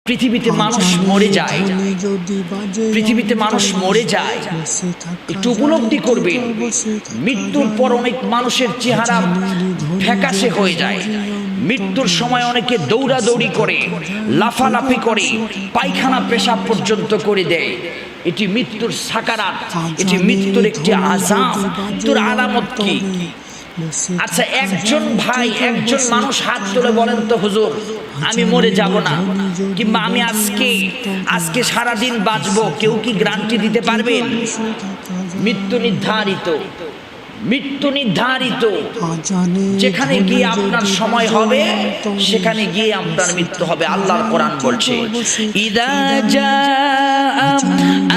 পৃথিবীতে মানুষ মরে যায়, পৃথিবীতে মানুষ মরে যায়। একটু উপলব্ধি করবেন, মৃত্যুর পর অনেক মানুষের চেহারা ফ্যাকাশে হয়ে যায়। মৃত্যুর সময় অনেকে দৌড়াদৌড়ি করে, লাফালাফি করে, পায়খানা পেশাব পর্যন্ত করে দেয়। এটি মৃত্যুর সাকারাত, এটি মৃত্যুর একটি আযাব। মৃত্যুর আলামত কি? আচ্ছা, একজন ভাই, একজন মানুষ হাত তুলে বলেন তো, হুজুর আমি মরে যাব না, কিংবা আমি আজকে সারাদিন বাঁচবো, কেউ কি গ্যারান্টি দিতে পারবেন? মৃত্যু নির্ধারিত, মৃত্যু নির্ধারিত। যেখানে গিয়ে আপনার সময় হবে, সেখানে গিয়ে আপনার মৃত্যু হবে। আল্লাহর কোরআন বলছে, ইদা জাআ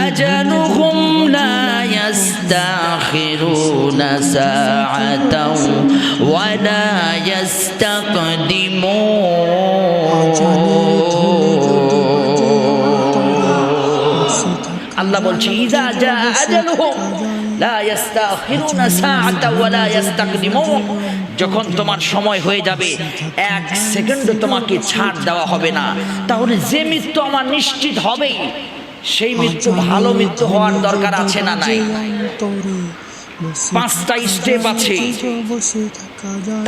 আজালুহুম লা ইয়াস্তাখিরুনা সাআতাও ওয়া লা ইয়াস্তাকদিমুন। আল্লাহ বলছে, ইদা জাআ আজালুহুম লা ইয়াস্তাখিরুনা সাআতাও ওয়া লা ইয়াস্তাকদিমুন। যখন তোমার সময় হয়ে যাবে, এক সেকেন্ডও তোমাকে ছাড় দেওয়া হবে না। তাহলে যে মৃত্যু আমার নিশ্চিত হবে, সেই মৃত্যু ভালো মৃত্যু হওয়ার দরকার আছে না নাই? 5টা স্টেপ আছে।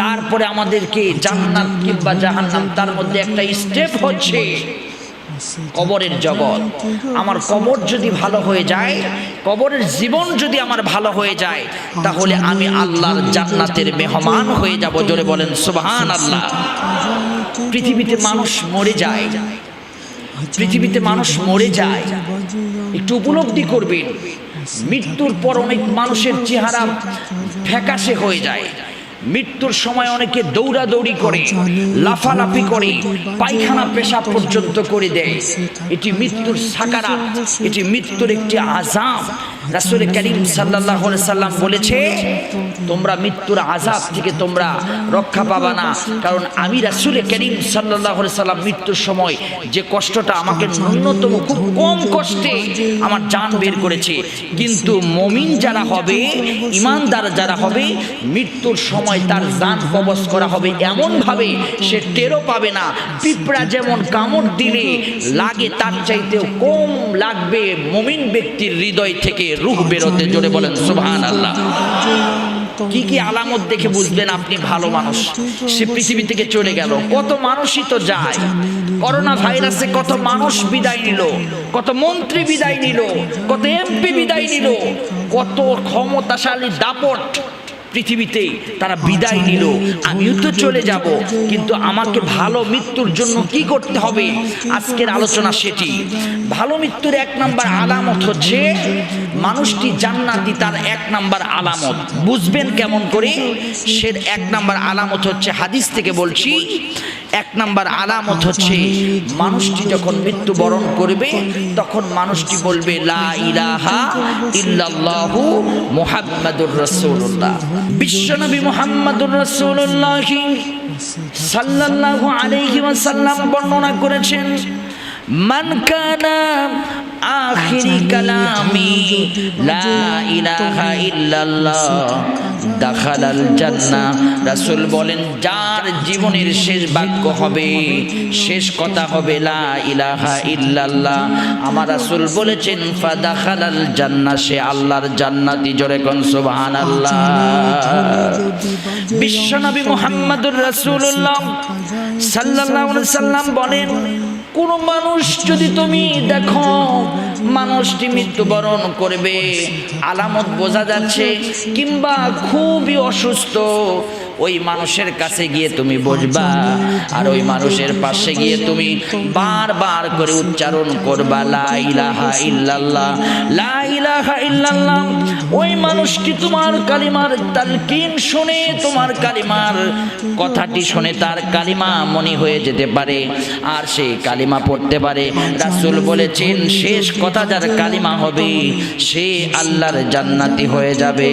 তারপরে আমাদেরকে জান্নাত কিংবা জাহান্নাম, তার মধ্যে একটা স্টেপ হচ্ছে কবরের জগৎ। আমার কবর যদি ভালো হয়ে যায়, কবরের জীবন যদি আমার ভালো হয়ে যায়, তাহলে আমি আল্লাহর জান্নাতের মেহমান হয়ে যাব। জোরে বলেন সুবহানাল্লাহ। পৃথিবীতে মানুষ মরে যায়, পৃথিবীতে মানুষ মরে যায়। একটু উপলব্ধি করবেন, মৃত্যুর পর অনেক মানুষের চেহারা ফ্যাকাশে হয়ে যায়। মৃত্যুর সময় অনেকে দৌড়াদৌড়ি করে, লাফালাফি করে, পায়খানা পেশাব পর্যন্ত করে দেয়। এটি মৃত্যুর সাকারাত, এটি মৃত্যুর একটি আযাব। রাসূল করিম সাল্লাল্লাহু আলাইহি সাল্লাম বলেছে, তোমরা মৃত্যুর আযাব থেকে তোমরা রক্ষা পাবা না। কারণ আমি রাসূল করিম সাল্লাল্লাহু আলাইহি সাল্লাম মৃত্যুর সময় যে কষ্টটা, আমাকে ন্যূনতম খুব কম কষ্টে আমার জান বের করেছে। কিন্তু মুমিন যারা হবে, ঈমানদার যারা হবে, মৃত্যুর সময় তার জান কবজ করা হবে এমন ভাবে সে টেরও পাবে না। পিঁপড়া যেমন কামড় দিলে লাগে, তার চাইতেও কম লাগবে মুমিন ব্যক্তির হৃদয় থেকে রূহ বেরোতে। জোরে বলেন সুবহানাল্লাহ। কি কি আলামত দেখে বুঝবেন আপনি ভালো মানুষ? সে পৃথিবী থেকে চলে গেল। কত মানুষই তো যায়। করোনা ভাইরাসে কত মানুষ বিদায় নিল, কত মন্ত্রী বিদায় নিল, কত এমপি বিদায় নিল, কত ক্ষমতাশালী দাপট পৃথিবীতে তারা বিদায় নিল। আমিও তো চলে যাব, কিন্তু আমাকে ভালো মৃত্যুর জন্য কি করতে হবে? আজকের আলোচনা সেটি। ভালো মৃত্যুর 1 নাম্বার আলামত হচ্ছে মানুষটি জান্নাতি। তার 1 নাম্বার আলামত বুঝবেন কেমন করে? সে 1 নাম্বার আলামত হচ্ছে, হাদিস থেকে বলছি, 1 নাম্বার আলামত হচ্ছে মানুষটি যখন মৃত্যুবরণ করবে, তখন মানুষটি বলবে লা ইলাহা ইল্লাল্লাহু মুহাম্মাদুর রাসূলুল্লাহ। বিশ্বনবী মুহাম্মাদুর রাসূলুল্লাহ সাল্লাল্লাহু আলাইহি ওয়াসাল্লাম বর্ণনা করেছেন, মান কানা আখিরি কালামি লা ইলাহা ইল্লাল্লাহ দাখালাল জান্নাহ। রাসূল বলেন, যার জীবনের শেষ বাক্য হবে, শেষ কথা হবে লা ইলাহা ইল্লাল্লাহ, আমার রাসূল বলেছেন ফাদাখালাল জান্নাহ, সে আল্লাহর জান্নাতি। জোরে কোন সুবহানাল্লাহ। বিশ্বনবী মুহাম্মাদুর রাসূলুল্লাহ সাল্লাল্লাহু আলাইহি সাল্লাম বলেন, কোন মানুষ যদি তুমি দেখো মানুষটি মৃত্যুবরণ করবে, আলামত বোঝা যাচ্ছে, কিংবা খুবই অসুস্থ, ওই মানুষের কাছে গিয়ে তুমি বসবা, আর ওই মানুষের পাশে গিয়ে তুমি বারবার করে উচ্চারণ করবা লা ইলাহা ইল্লাল্লাহ, লা ইলাহা ইল্লাল্লাহ। ওই মানুষটি তোমার কালিমার তালকিন শুনে, তোমার কালিমার কথাটি শুনে তার কালিমা মনে হয়ে যেতে পারে, আর সেই কালিমা পড়তে পারে। রাসূল বলেছেন, শেষ কথা যার কালিমা হবে, সে আল্লাহর জান্নাতি হয়ে যাবে।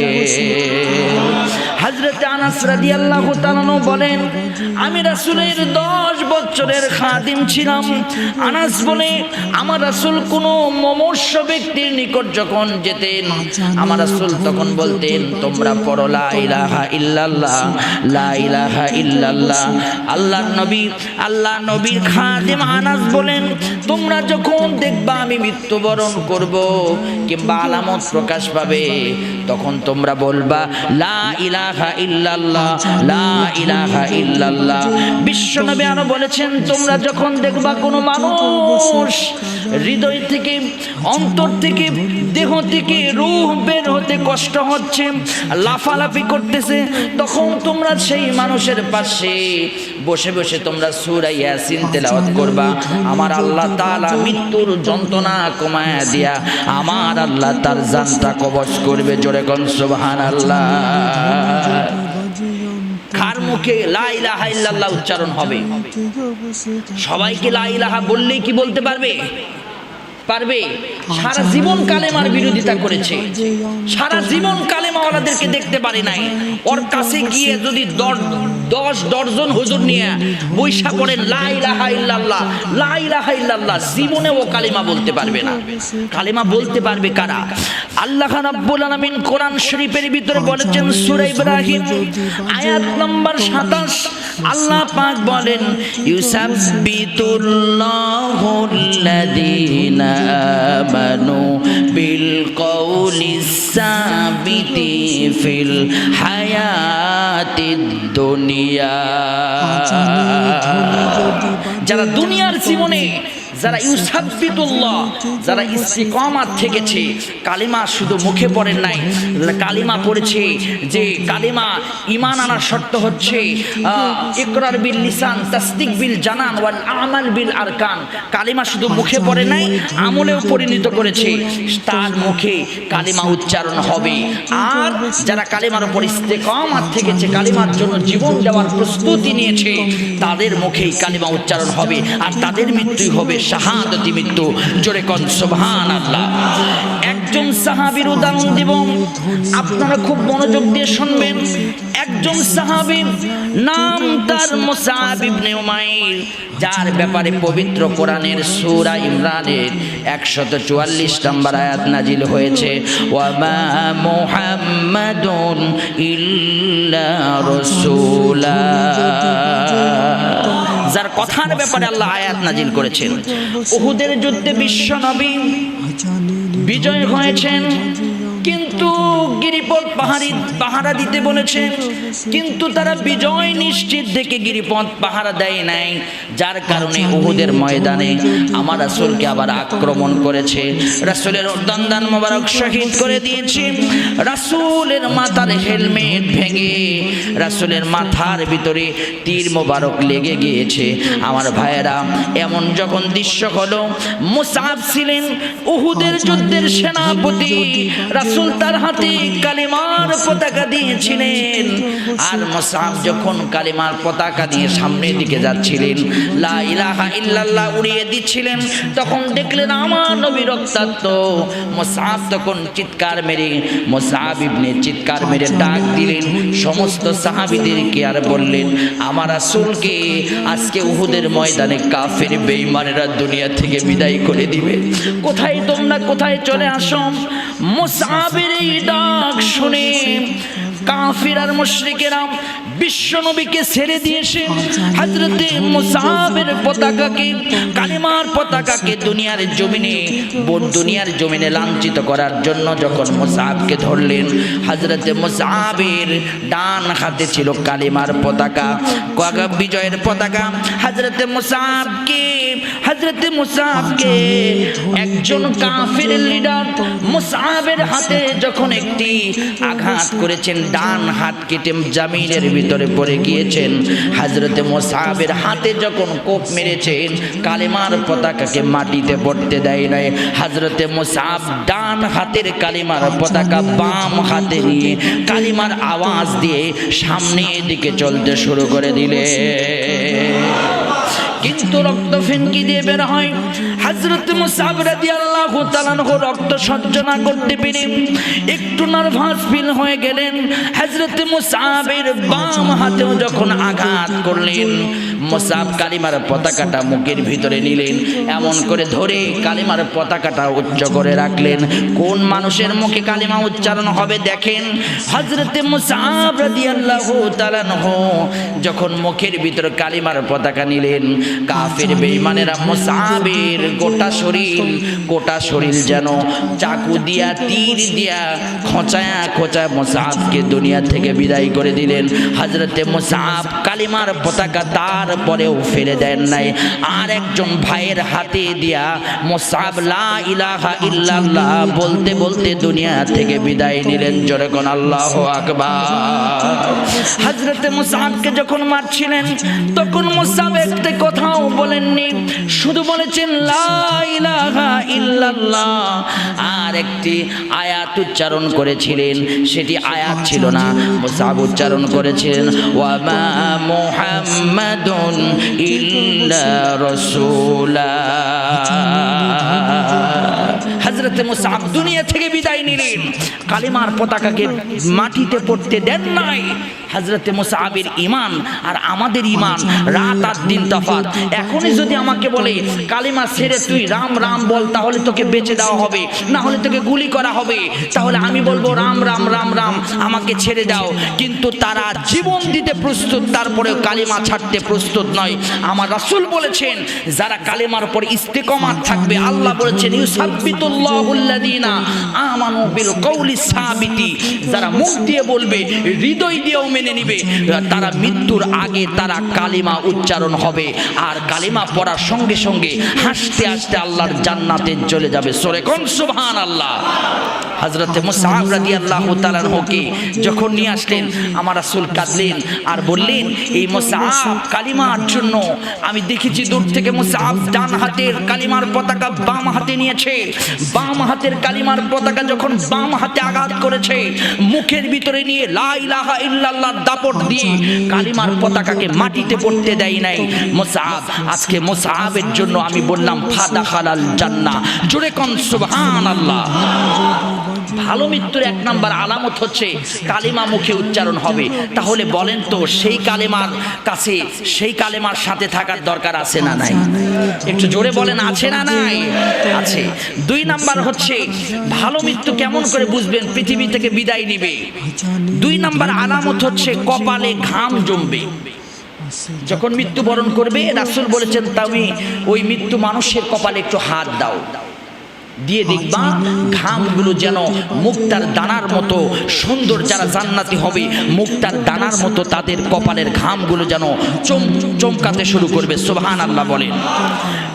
হযরত আনাস রাদিয়াল্লাহু তাআলা বলেন, আমি রাসূলের 10 বছরের খাদিম ছিলাম। আনাস বলে, আমার রাসূল কোনো মুমূর্ষ ব্যক্তির নিকট যখন যেতেন, আমার রাসূল তখন বলতেন, তোমরা পড়ো লা ইলাহা ইল্লাল্লাহ, লা ইলাহা ইল্লাল্লাহ। আল্লাহর নবীর খাদিম আনাস বলেন, তোমরা যখন দেখবা আমি মৃত্যুবরণ করব কিংবা আলামত প্রকাশ পাবে, তখন তোমরা বলবা লা ইলাহা ইল্লাল্লাহ, লা ইলাহা ইল্লাল্লাহ। বিশ্বনবী আরো বলেছেন, তোমরা যখন দেখবা কোনো মানুষ হৃদয় থেকে, অন্তর থেকে, দেহ থেকে রূহ বের হতে কষ্ট হচ্ছে, লাফালাফি করতেছে, তখন তোমরা সেই মানুষের পাশে বসে বসে তোমরা সূরা ইয়াসিন তেলাওয়াত করবা। আমার আল্লাহ তাআলা মৃত্যুর যন্ত্রণা কমায়া দিয়া আমার আল্লাহ তার জানটা কবজ করবে। জোরে কোন সুবহানাল্লাহ। কার মুখে লা ইলাহা ইল্লাল্লাহ উচ্চারণ হবে? সবাইকে লা ইলাহা বললেই কি বলতে পারবে? পারবে? সারা জীবন কালেমার বিরোধিতা করেছে, সারা জীবন কালেমাওয়ালাদেরকে দেখতে পারে নাই। ওর কাছে গিয়ে যদি 10 ডজন হুজুর নিয়ে বৈশা পড়েন লা ইলাহা ইল্লাল্লাহ, লা ইলাহা ইল্লাল্লাহ, জীবনে ও কালেমা বলতে পারবে না। কালেমা বলতে পারবে কারা? আল্লাহ রাব্বুল আলামিন কোরআন শরীফের ভিতরে বলেছেন সূরা ইব্রাহিম আয়াত নাম্বার 27, আল্লাহ পাক বলেন ইউসাব্বিতুল্লাহুল্লাযীনা আমানু বিল কওলিস সাবিতি ফিল হায়াতিদ দুনিয়া। যারা দুনিয়ার জীবনে যারা ইউসাব্বিতুল্লাহ, যারা ইস্তিকামাত থেকেছে, কালিমা শুধু মুখে পড়েন নাই, কালিমা পড়েছে, যে কালিমা ঈমান আনার শর্ত হচ্ছে ইকরার বিল লিসান তাসদিক বিল জানান ওয়াল আমাল বিল আরকান। কালিমা শুধু মুখে পড়ে নাই, আমলেও পরিণত করেছে, তার মুখে কালিমা উচ্চারণ হবে। আর যারা কালিমার উপর ইস্তিকামাত থেকেছে, কালিমার জন্য জীবন দেওয়ার প্রস্তুতি নিয়েছে, তাদের মুখেই কালিমা উচ্চারণ হবে, আর তাদের মৃত্যুই হবে শাহাদাতি মৃত্যু। জোরে কোন সুবহানাল্লাহ। একজন সাহাবীর উদাহরণ দিব, আপনারা খুব মনোযোগ দিয়ে শুনবেন। একজন সাহাবী, নাম তার মুসআব ইবনে উমাইর, যার ব্যাপারে পবিত্র কোরআনের সূরা ইমরানের 144 নম্বর আয়াত নাজিল হয়েছে, ওয়া মা মুহাম্মাদুন ইল্লা রাসূলা, যার কথার ব্যাপারে আল্লাহ আয়াত নাজিল করেছেন। উহুদের যুদ্ধে বিশ্বনবী বিজয় হয়েছেন, কিন্তু গিরিপথ পাহারা দিতে বলেছেন, কিন্তু তারা বিজয় নিশ্চিত দেখে গিরিপথ পাহারা দেয় নাই, যার কারণে উহুদের ময়দানে আমার রাসূলকে আবার আক্রমণ করেছে। রাসূলের দন্দান মোবারক শহীদ করে দিয়েছে, রাসূলের মাথার হেলমেট ভেঙে রাসূলের মাথার ভিতরে তীর মোবারক লেগে গিয়েছে। আমার ভাইয়েরা, এমন যখন দৃশ্য হলো, মুসআব ছিলেন উহুদের যুদ্ধের সেনাপতি, রাসূল তার হাতে কালিমার পতাকা দিয়েছিলেন, আর মুসআব যখন কালিমার পতাকা দিয়ে সামনের দিকে যাচ্ছিলেন, লা ইলাহা ইল্লাল্লাহ উড়িয়ে দিচ্ছিলেন, তখন দেখলেন আমার নবী রক্তাক্ত। মুসআব তখন চিৎকার মেরে, মুসআব ইবনে চিৎকার মেরে ডাক দিলেন সমস্ত সাহাবীদেরকে, আর বললেন আমার রাসূলকে আজকে উহুদের ময়দানে কাফের বেঈমানেরা দুনিয়া থেকে বিদায় করে দিবে। কোথায় তোমরা, কোথায় চলে আসো? মুসআবের এই ডাক শুনে কাফির আর মুশরিকেরা বিশ্বনবীকে ছেড়ে দিয়েছে। হযরতে মুসআবের পতাকাকে, কালিমার পতাকাকে দুনিয়ার জমিনে লাঞ্ছিত করার জন্য যখন মুসআবকে ধরলেন, হযরতে মুসআবের ডান হাতে ছিল কালিমার পতাকা, বিজয়ের পতাকা। হযরতে মুসআবকে একজন কাফির লিডার মুসআবের হাতে যখন একটি আঘাত করেছেন, ডান হাত কেটে জামিনের ভিতরে পড়ে গিয়েছেন। হযরতে মুসআবের হাতে যখন কোপ মেরেছেন, কালিমার পতাকাকে মাটিতে পড়তে দেয় নাই। হযরতে মুসআব ডান হাতের কালিমার পতাকা বাম হাতে নিয়ে কালিমার আওয়াজ দিয়ে সামনের দিকে চলতে শুরু করে দিলে, কিন্তু রক্ত ফেনকি দিয়ে বের হয়। হযরত মুসআব রাদিয়াল্লাহু তাআলা রক্ত সহ্য না করতে পেরে একটু নার্ভাস ফিল হয়ে গেলেন। হযরত মুসআবের বাম হাতেও যখন আঘাত করলেন, মুসআব কালিমার পতাকাটা মুখের ভিতরে নিলেন, এমন করে ধরে কালিমার পতাকাটা উচ্চ করে রাখলেন। কোন মানুষের মুখে কালিমা উচ্চারণ হবে দেখেন। হযরত মুসআব রাদিয়াল্লাহু তাআলা যখন মুখের ভিতরে কালিমার পতাকা নিলেন, কাফের বেঈমানেরা মুসআবের গোটা শরীর যেন চাকু দিয়া তীর দিয়া খোঁচায়া মুসআবকে দুনিয়া থেকে বিদায় করে দিলেন। হযরতে মুসআব কালিমার পতাকা তারপরেও ফেলে দেন নাই, আর একজন ভাইয়ের হাতে দিয়া মুসআব লা ইলাহা ইল্লাল্লাহ বলতে বলতে দুনিয়া থেকে বিদায় নিলেন। জোরে কোন আল্লাহু আকবার। হযরতে মুসআবকে যখন মারছিলেন তখন মুসআব একটা কথাও বলেননি, শুধু বলেছেন লা ইলাহা ইল্লাল্লাহ, আর একটি আয়াত উচ্চারণ করেছিলেন, সেটি আয়াত ছিল না, মুসআব উচ্চারণ করেছিলেন ওয়া মা মুহাম্মাদুন ইল্লা রাসূলা। হযরতে মুসআব দুনিয়া থেকে বিদায় নিলেন, কালিমার পতাকাকে মাটিতে পড়তে দেন নাই। হযরতে মুসআবের ঈমান আর আমাদের ঈমান রাত আর দিন তফাৎ। এখনই যদি আমাকে বলে কালিমা ছেড়ে তুই রাম রাম বল, তাহলে তোকে বেঁচে দেওয়া হবে, না হলে তোকে গুলি করা হবে, তাহলে আমি বলবো রাম রাম রাম রাম, আমাকে ছেড়ে দাও। কিন্তু তারা জীবন দিতে প্রস্তুত, তারপরেও কালিমা ছাড়তে প্রস্তুত নয়। আমার রাসূল বলেছেন যারা কালিমার উপর ইস্তেকামাত থাকবে, আল্লাহ বলেছেন ইউসাব্বিতুল্লাহুল্লাযীনা আমানু বিল কওলি সাবিতি, যারা মুখ দিয়ে বলবে, হৃদয় দিয়েও মেনে নিবে, তারা মৃত্যুর আগে তারা কালিমা উচ্চারণ হবে, আর কালিমা পড়ার সঙ্গে সঙ্গে হাসতে হাসতে আল্লাহর জান্নাতে চলে যাবে। সূরা কোন সুবহানাল্লাহ। হযরতে মুসআব রাদিয়াল্লাহু তাআলা আনহুকে যখন নিয়ে আসলেন, আমার রাসূল কাঁদলেন আর বললেন এই মুসআব কালিমার জন্য আমি দেখেছি দূর থেকে মুসআব ডান হাতের কালিমার পতাকা বাম হাতে নিয়েছে, বাম হাতের কালিমার পতাকা যখন বাম হাতে আঘাত করেছে, মুখের ভিতরে নিয়ে লা ইলাহা ইল্লাল্লাহ দাপট দিয়ে কালিমার পতাকাকে মাটিতে পড়তে দেয় নাই মুসআব। আজকে মুসআবের জন্য আমি বললাম ফাদাখালাল জান্নাহ। জোরে কোন সুবহানাল্লাহ। ভালো মৃত্যুর এক নাম্বার আলামত হচ্ছে কালিমা মুখে উচ্চারণ হবে। তাহলে বলেন তো সেই কালিমার কাছে, সেই কালিমার সাথে থাকার দরকার আছে না নাই? একটু জোরে বলেন, আছে না নাই? আছে। দুই নাম্বার হচ্ছে ভালো মৃত্যু কেমন করে বুঝবেন পৃথিবী থেকে বিদায় নিবে? দুই নাম্বার আলামত হচ্ছে কপালে ঘাম জমবে। যখন মৃত্যুবরণ করবে রাসূল বলেছেন তুমি ওই মৃত্যু মানুষের কপালে একটু হাত দাও, দিয়ে দেখবা ঘামগুলো যেন মুক্তার দানার মতো সুন্দর। যারা জান্নাতি হবে মুক্তার দানার মতো তাদের কপালের ঘামগুলো যেন চমকাতে শুরু করবে। সুবহানাল্লাহ বলেন।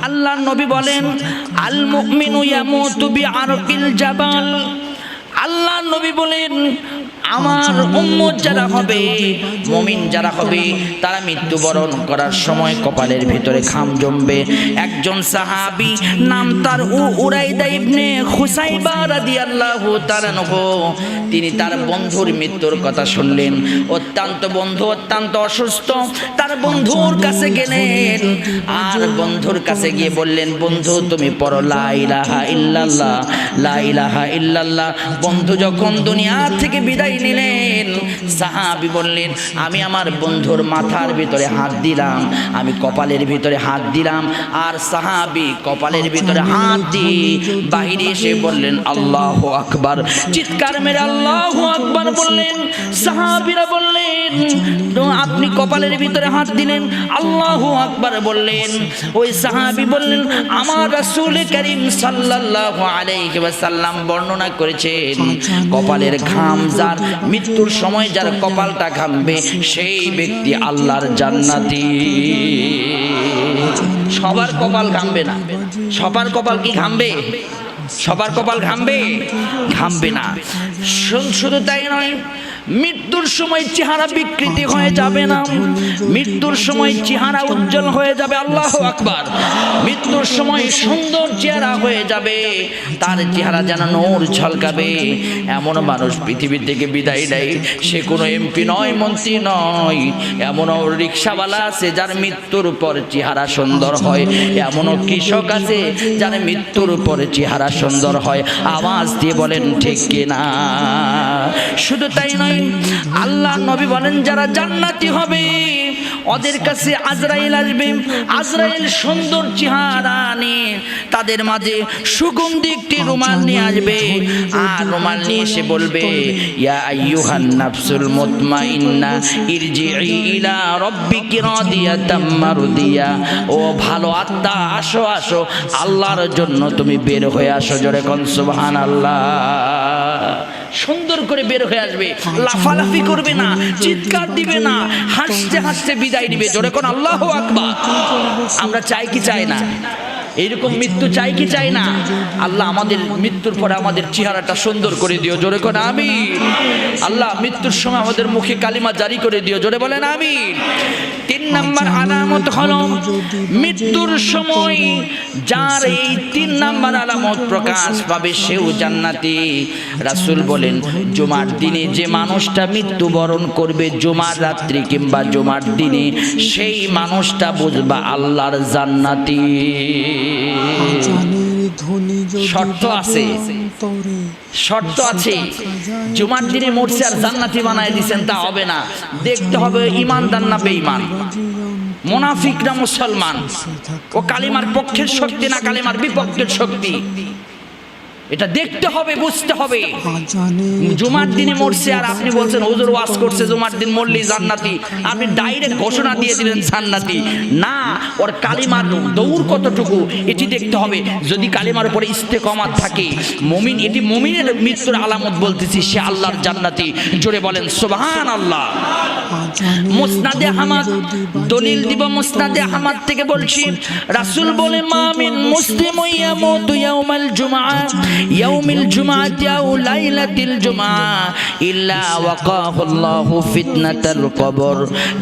আল্লাহর নবী বলেন আল মুমিনু ইয়ামুতু বিআরকিল জাবাল। আল্লাহর নবী বলেন আমার উম্মত যারা হবে, মুমিন যারা হবে, তারা মৃত্যুবরণ করার সময় কপালের ভিতরে ঘাম জমবে। একজন সাহাবী নাম তার উরাইদা ইবনে খুসাইবা রাদিয়াল্লাহু তাআলা আনহু, তিনি তার বন্ধুর মৃত্যুর কথা শুনলেন। বন্ধু অত্যন্ত অসুস্থ। তার বন্ধুর কাছে গেলেন, আর বন্ধুর কাছে গিয়ে বললেন বন্ধু তুমি পড়ো লা ইলাহা ইল্লাল্লাহ, লা ইলাহা ইল্লাল্লাহ। বন্ধু যখন দুনিয়া থেকে বিদায় নিলেন, সাহাবী বললেন আমি আমার বন্ধুর মাথার ভিতরে হাত দিলাম, আমি কপালের ভিতরে হাত দিলাম, আর সাহাবী কপালের ভিতরে হাত দিয়ে বাইরে এসে বললেন আল্লাহু আকবার। চিৎকার মেরে আল্লাহু আকবার বললেন। সাহাবীরা বললেন আপনি কপালের ভিতরে হাত দিলেন, আল্লাহু আকবার বললেন। ওই সাহাবী বললেন আমার রাসূল করিম সাল্লাল্লাহু আলাইহি ওয়াসাল্লাম বর্ণনা করেছেন কপালের ঘাম যার, মৃত্যুর সময় যার কপালটা ঘামবে সেই ব্যক্তি আল্লাহর জান্নাতি। সবার কপাল ঘামবে না। সবার কপাল কি ঘামবে? সবার কপাল ঘামবে? ঘামবে না। শুধু তাই নয়, মৃত্যুর সময় চেহারা বিকৃতি হয়ে যাবে না, মৃত্যুর সময় চেহারা উজ্জ্বল হয়ে যাবে। আল্লাহু আকবার। মৃত্যুর সময় সুন্দর চেহারা হয়ে যাবে, তার চেহারা যেন নূর ঝলকাবে। এমন মানুষ পৃথিবী থেকে বিদায় নেয়, সে কোনো এমপি নয়, মন্ত্রী নয়। এমনও রিক্সাওয়ালা আছে যার মৃত্যুর পর চেহারা সুন্দর হয়, এমনও কৃষক আছে যার মৃত্যুর পর চেহারা সুন্দর হয়। আওয়াজ দিয়ে বলেন ঠিক কিনা? শুধু তাই নয়, আল্লাহ নবী বলেন যারা জান্নাতি হবে ওদের কাছে আজরাইল আসবে। আজরাইল সুন্দর চেহারা নিয়ে তাদের মাঝে সুগন্ধি একটি রুমাল নিয়ে আসবে আর রুমাল নিয়ে এসে বলবে ইয়া আইয়ুহান নাফসুল মুতমাইন্না ইরজিই ইলা রাব্বিকি রাদিয়াতাম মারদিয়া। ও ভালো আত্মা আসো আসো, আল্লাহর জন্য তুমি বের হয়ে আসো। জোরে কোন সুবহানাল্লাহ। সুন্দর করে বের হয়ে আসবে, লাফালাফি করবে না, চিৎকার দিবে না, হাসতে হাসতে বিদায় দিবে। জোরে কোন আল্লাহু আকবার। আমরা চাই কি চাই না? এইরকম মৃত্যু চাই কি চাই না? আল্লাহ আমাদের মৃত্যুর পরে আমাদের চেহারাটা সুন্দর করে দিও। জোরে কোন আমিন। আল্লাহ মৃত্যুর সময় আমাদের মুখে কালিমা জারি করে দিও। জোরে বলেন আমিন। 3 নম্বর আলামত হলো মৃত্যুর সময় যার এই 3 নম্বর আলামত প্রকাশ পাবে সেও জান্নাতি। রাসূল বলেন জুমার দিনে যে মানুষটা মৃত্যুবরণ করবে জুমার রাত্রি কিংবা জুমার দিনে, সেই মানুষটা বুঝবা আল্লাহর জান্নাতি। শর্ত আছে, শর্ত আছে। জুমার দিনে মরছে আর জান্নাতি বানায় দিয়েছেন তা হবে না। দেখতে হবে ইমানদার না বেঈমান, মুনাফিক না মুসলমান, ও কালিমার পক্ষের শক্তি না কালিমার বিপক্ষের শক্তি, এটা দেখতে হবে, বুঝতে হবে। জুমার দিনে মরছে আর আপনি বলছেন হুজুর ওয়াজ করছে জুমার দিন মরলি জান্নাতি, আপনি ডাইরেক্ট ঘোষণা দিয়ে দিলেন জান্নাতি। না, ওর কালিমার দৌড় কতটুকু এটি দেখতে হবে। যদি কালিমার উপরে ইস্তেকামাত থাকে, মুমিন, এটি মুমিনের মৃত্যুর আলামত বলতেছি, সে আল্লাহর জান্নাতি। জোরে বলেন সুবহানাল্লাহ। মুসনাদে আহমদ, দলিল দিব মুসনাদে আহমদ থেকে বলছি, রাসূল বলে মা মিন মুসলিম ইয়ামুতু ইয়াউমাল জুমআ ইয়াউমিল জুমআতি আও লাইলাতিল জুমআ ইল্লা ওয়াকাহুল্লাহু ফিতনাতাল কবর।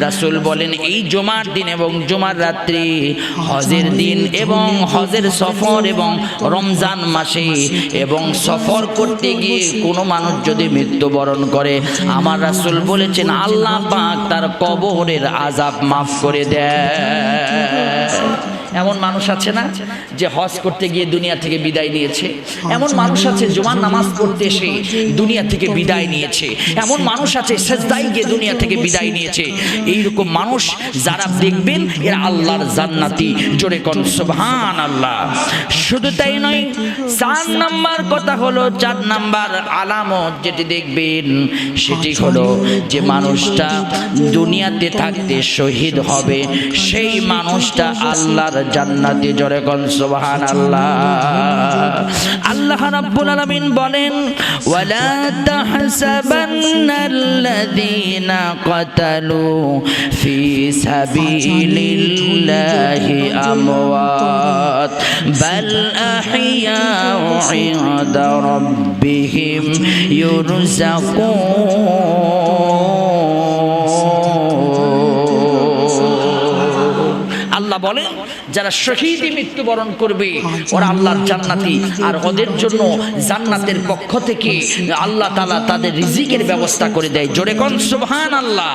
রাসূল বলেন এই জুমার দিন এবং জুমার রাত্রি, হজের দিন এবং হজের সফর এবং রমজান মাসে এবং সফর করতে গিয়ে কোনো মানুষ যদি মৃত্যুবরণ করে, আমার রাসূল বলেছেন আল্লাহ পাক তার কবরের আযাব মাফ করে দেয়। এমন মানুষ আছে না যে হজ করতে গিয়ে দুনিয়া থেকে বিদায় নিয়েছে? এমন মানুষ আছে জুমার নামাজ পড়তে এসে দুনিয়া থেকে বিদায় নিয়েছে। এমন মানুষ আছে সেজদায় গিয়ে দুনিয়া থেকে বিদায় নিয়েছে। এইরকম মানুষ যারা দেখবেন এরা আল্লাহর জান্নাতি। জোরে কোন সুবহানাল্লাহ। শুধু তাই নয়, 4 নাম্বার কথা হলো, 4 নাম্বার আলামত যেটি দেখবেন সেটি হলো যে মানুষটা দুনিয়াতে থাকতে শহীদ হবে, সেই মানুষটা আল্লাহর জান্নাতি। জোরে কোন সুবহানাল্লাহ। আল্লাহ রাব্বুল আলামিন বলেন ওয়ালা তাহসাবান্নাল্লাযীনা কাতালু ফি সাবিলিল্লাহি আমওয়াত বাল আহইয়াউ ইনদা রাব্বিহিম ইউরযাকুন। আল্লাহ বলেন যারা শহীদী মৃত্যুবরণ করবে ওরা আল্লাহর জান্নাতি, আর ওদের জন্য জান্নাতের পক্ষ থেকে আল্লাহ তাআলা তাদের রিজিকের ব্যবস্থা করে দেয়। জোরে কোন সুবহানাল্লাহ।